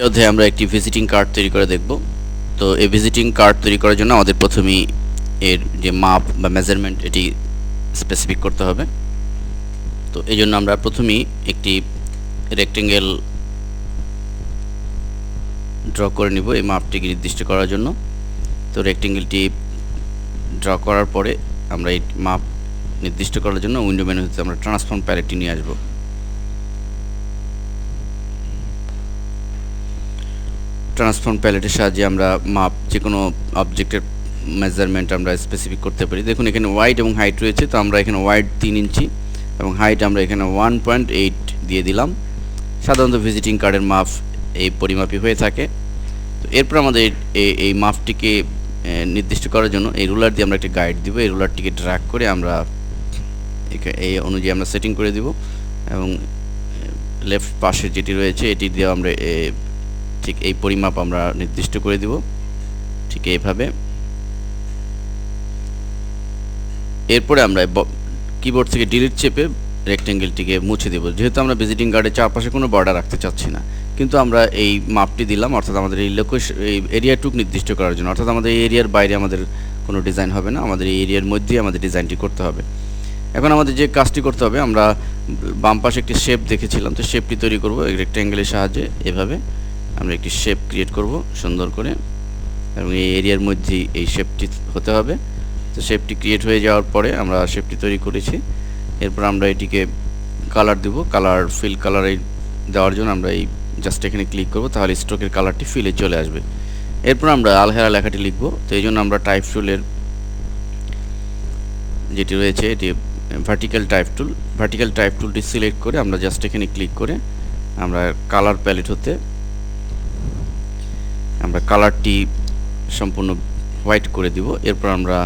এই অধ্যায়ে আমরা একটি ভিজিটিং কার্ড তৈরি করে দেখব। তো এই ভিজিটিং কার্ড তৈরি করার জন্য আমাদের প্রথমেই এর যে মাপ বা মেজারমেন্ট এটি স্পেসিফিক করতে হবে। তো এই জন্য আমরা প্রথমেই একটি রেক্টেঙ্গেল ড্র করে নিব এই মাপটিকে নির্দিষ্ট করার জন্য। তো রেক্টেঙ্গেলটি ড্র করার পরে আমরা এই মাপ নির্দিষ্ট করার জন্য উইন্ডো মেনু হতে আমরা ট্রান্সফর্ম প্যালেটটি নিয়ে আসব। ট্রান্সফর্ম প্যালেটের সাহায্যে আমরা মাপ যে কোনো অবজেক্টের মেজারমেন্ট আমরা স্পেসিফিক করতে পারি। দেখুন এখানে ওয়াইড এবং হাইট রয়েছে, তো আমরা এখানে ওয়াইড 3 ইঞ্চি এবং হাইট আমরা এখানে 1.8 দিয়ে দিলাম। সাধারণত ভিজিটিং কার্ডের মাপ এই পরিমাপই হয়ে থাকে। তো এরপর আমাদের এই মাপটিকে নির্দিষ্ট করার জন্য এই রুলার দিয়ে আমরা একটা গাইড দিব। এই রুলারটিকে ড্র্যাগ করে আমরা এই অনুযায়ী আমরা সেটিং করে দিব এবং লেফট পাশে যেটি রয়েছে এটি দিয়ে আমরা ঠিক এই পরিমাপ আমরা নির্দিষ্ট করে দিব, ঠিক এইভাবে। এরপরে আমরা কিবোর্ড থেকে ডিলিট চেপে রেক্টেঙ্গেলটিকে মুছে দেব। যেহেতু আমরা ভিজিটিং কার্ডের চারপাশে কোনো বর্ডার রাখতে চাচ্ছি না, কিন্তু আমরা এই মাপটি দিলাম অর্থাৎ আমাদের এই এই এরিয়াটুক নির্দিষ্ট করার জন্য, অর্থাৎ আমাদের এই এরিয়ার বাইরে আমাদের কোনো ডিজাইন হবে না, আমাদের এই এরিয়ার মধ্যেই আমাদের ডিজাইনটি করতে হবে। এখন আমাদের যে কাজটি করতে হবে, আমরা বাম পাশে একটি শেপ দেখেছিলাম, তো শেপটি তৈরি করব এই রেক্টেঙ্গেলের সাহায্যে। এভাবে আমরা একটি শেপ ক্রিয়েট করব সুন্দর করে এবং এই এরিয়ার মধ্যেই এই শেপটি হতে হবে। তো শেপটি ক্রিয়েট হয়ে যাওয়ার পরে আমরা শেপটি তৈরি করেছি। এরপর আমরা এটিকে কালার দেব। কালার ফিল কালারে দেওয়ার জন্য আমরা এই জাস্ট এখানে ক্লিক করব, তাহলে স্ট্রোকের কালারটি ফিলে চলে আসবে। এরপর আমরা আলহেরা লেখাটি লিখব। তো এই জন্য আমরা টাইপ টুলের যেটি রয়েছে এটি ভার্টিক্যাল টাইপ টুলটি সিলেক্ট করে আমরা জাস্ট এখানে ক্লিক করে আমরা কালার প্যালেট হতে আমরা কালারটি সম্পূর্ণ হোয়াইট করে দিব। এরপর আমরা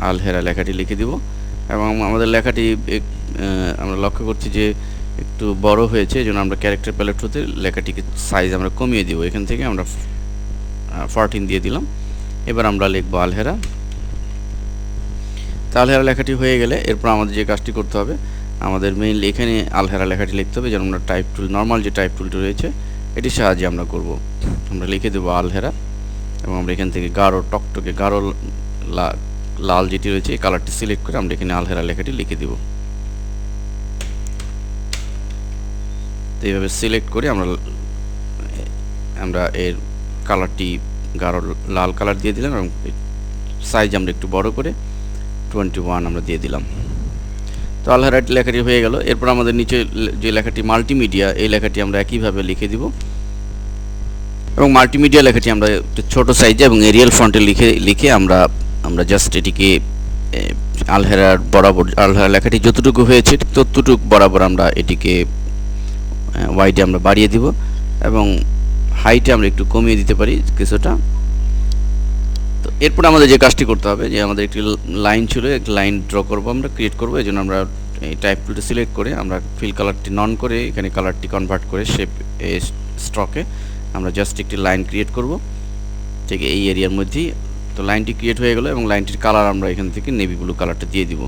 আলহেরা লেখাটি লিখে দিব এবং আমাদের লেখাটি আমরা লক্ষ্য করছি যে একটু বড় হয়েছে, এই জন্য আমরা ক্যারেক্টার প্যালেট হতে লেখাটিকে সাইজ আমরা কমিয়ে দিব। এখান থেকে আমরা 14 দিয়ে দিলাম। এবার আমরা লিখব আলহেরা। তো আলহেরা লেখাটি হয়ে গেলে এরপর আমাদের যে কাজটি করতে হবে, আমাদের মেইনলি এখানে আলহেরা লেখাটি লিখতে হবে, যেন আমরা টাইপ টুল নর্মাল যে টাইপ টুলটি রয়েছে এটির সাহায্যে আমরা করব। আমরা লিখে দেবো আলহেরা এবং আমরা এখান থেকে গাঢ় টকটকে গাঢ় লাল যেটি রয়েছে এই কালারটি সিলেক্ট করে আমরা এখানে আলহেরা লেখাটি লিখে দেব। তো এইভাবে সিলেক্ট করে আমরা এর কালারটি গাঢ় লাল কালার দিয়ে দিলাম এবং সাইজ আমরা একটু বড় করে 21 আমরা দিয়ে দিলাম। তো আলহেরা লেখাটি হয়ে গেল। এরপর আমাদের নিচে যে লেখাটি মাল্টিমিডিয়া, এই লেখাটি আমরা একইভাবে লিখে দিব এবং মাল্টিমিডিয়া লেখাটি আমরা একটু ছোট সাইজে এবং এরিয়াল ফন্টে লিখে আমরা জাস্ট এটিকে আলহেরার বরাবর আলহেরা লেখাটি যতটুকু হয়েছে ততটুকু বরাবর আমরা এটিকে ওয়াইডে আমরা বাড়িয়ে দিব এবং হাইটে আমরা একটু কমিয়ে দিতে পারি কিছুটা। তো এরপর আমাদের যে কাজটি করতে হবে, যে আমাদের একটি লাইন ছিল, একটি লাইন ড্র করব, আমরা ক্রিয়েট করব। এই জন্য আমরা এই টাইপ টুলটা সিলেক্ট করে আমরা ফিল কালারটি নন করে এখানে কালারটি কনভার্ট করে শেপ স্ট্রোকে আমরা জাস্ট একটি লাইন ক্রিয়েট করব ঠিক এই এরিয়ার মধ্যেই। তো লাইনটি ক্রিয়েট হয়ে গেল এবং লাইনটির কালার আমরা এখান থেকে নেভি ব্লু কালারটা দিয়ে দিব।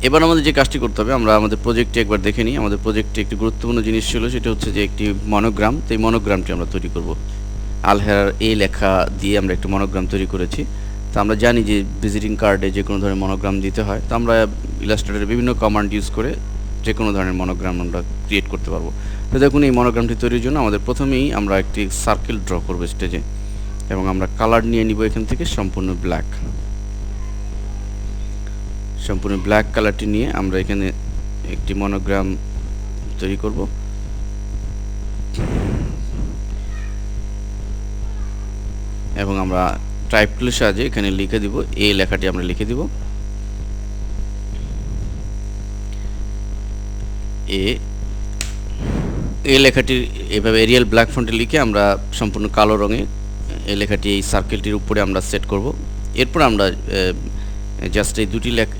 এবার আমাদের যে কাজটি করতে হবে, আমরা আমাদের প্রজেক্টটি একবার দেখে নিই। আমাদের প্রজেক্টে একটি গুরুত্বপূর্ণ জিনিস ছিল, সেটা হচ্ছে যে একটি মনোগ্রাম। তো এই মনোগ্রামটি আমরা তৈরি করব। আলহেরার এই লেখা দিয়ে আমরা একটি মনোগ্রাম তৈরি করেছি। তো আমরা জানি যে ভিজিটিং কার্ডে যে কোনো ধরনের মনোগ্রাম দিতে হয়, তো আমরা ইলাস্ট্রেটরের বিভিন্ন কমান্ড ইউজ করে যে কোনো ধরনের মনোগ্রাম আমরা ক্রিয়েট করতে পারবো। তো দেখুন এই মনোগ্রামটি তৈরির জন্য আমাদের প্রথমেই আমরা একটি সার্কেল ড্র করব স্টেজে এবং আমরা কালার নিয়ে নিব এখান থেকে সম্পূর্ণ ব্ল্যাক কালারটি নিয়ে আমরা এখানে একটি মনোগ্রাম তৈরি করব। এবং আমরা টাইপ টুলের সাহায্যে এখানে লিখে দিব, এই লেখাটি আমরা লিখে দিব এই লেখাটি এভাবে এরিয়াল ব্ল্যাক ফন্টে লিখে আমরা সম্পূর্ণ কালো রঙে এই লেখাটি এই সার্কেলটির উপরে আমরা সেট করব। এরপর আমরা জাস্ট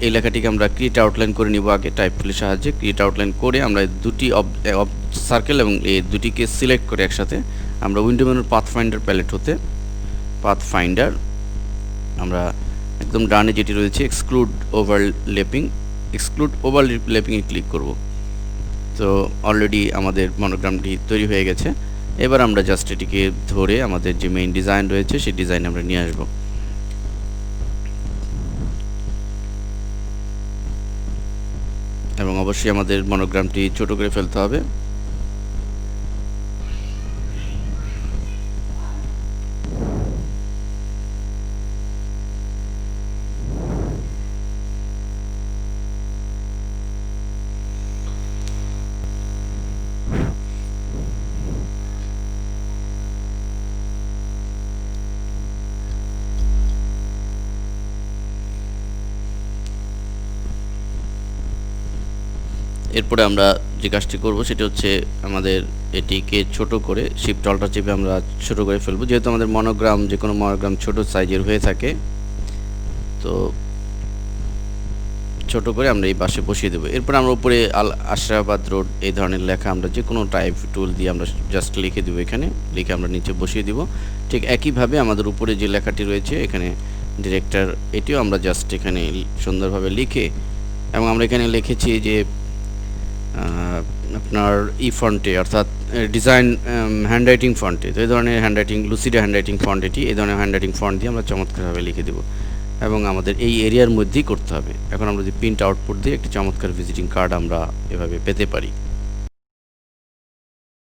এই লেখাটিকে আমরা ক্রিয়েট আউটলাইন করে নিব আগে টাইপ টুলের সাহায্যে। ক্রিয়েট আউটলাইন করে আমরা দুটি সার্কেল এবং এই দুটিকে সিলেক্ট করে একসাথে আমরা উইন্ডো মেনুর পাথফাইন্ডার প্যালেট হতে পাথফাইন্ডার আমরা একদম ডানে যেটি রয়েছে এক্সক্লুড ওভারল্যাপিং এ ক্লিক করব। তো অলরেডি আমাদের মনোগ্রামটি তৈরি হয়ে গেছে। এবার আমরা জাস্ট এটিকে ধরে আমাদের যে মেইন ডিজাইন রয়েছে সেই ডিজাইনে আমরা নিয়ে আসব। এবং অবশ্যই আমাদের মনোগ্রামটি ছোট করে ফেলতে হবে। এরপরে আমরা যে কাজটি করব সেটা হচ্ছে আমাদের এটিকে ছোট করে শিফট অল্টার চেপে আমরা ছোট করে ফেলবো, যেহেতু আমাদের মনোগ্রাম যে কোনো মনোগ্রাম ছোট সাইজের হয়ে থাকে। তো ছোট করে আমরা এই পাশে বসিয়ে দেবো। এরপর আমরা উপরে আশরাফাবাদ রোড এই ধরনের লেখা আমরা যে কোনো টাইপ টুল দিয়ে আমরা জাস্ট লিখে দেবো, এখানে লিখে আমরা নিচে বসিয়ে দিব। ঠিক একইভাবে আমাদের উপরে যে লেখাটি রয়েছে এখানে ডিরেক্টর, এটিও আমরা জাস্ট এখানে সুন্দরভাবে লিখে, এবং আমরা এখানে লিখেছি যে আপনার ফন্টে, অর্থাৎ ডিজাইন হ্যান্ডরাইটিং ফন্টে। তো এই ধরনের হ্যান্ডরাইটিং, লুসিডা হ্যান্ডরাইটিং ফন্ট এটি, এই ধরনের হ্যান্ডরাইটিং ফন্ট দিয়ে আমরা চমৎকারভাবে লিখে দেবো এবং আমাদের এই এরিয়ার মধ্যেই করতে হবে। এখন আমরা যদি প্রিন্ট আউটপুট দিয়ে একটি চমৎকার ভিজিটিং কার্ড আমরা এভাবে পেতে পারি।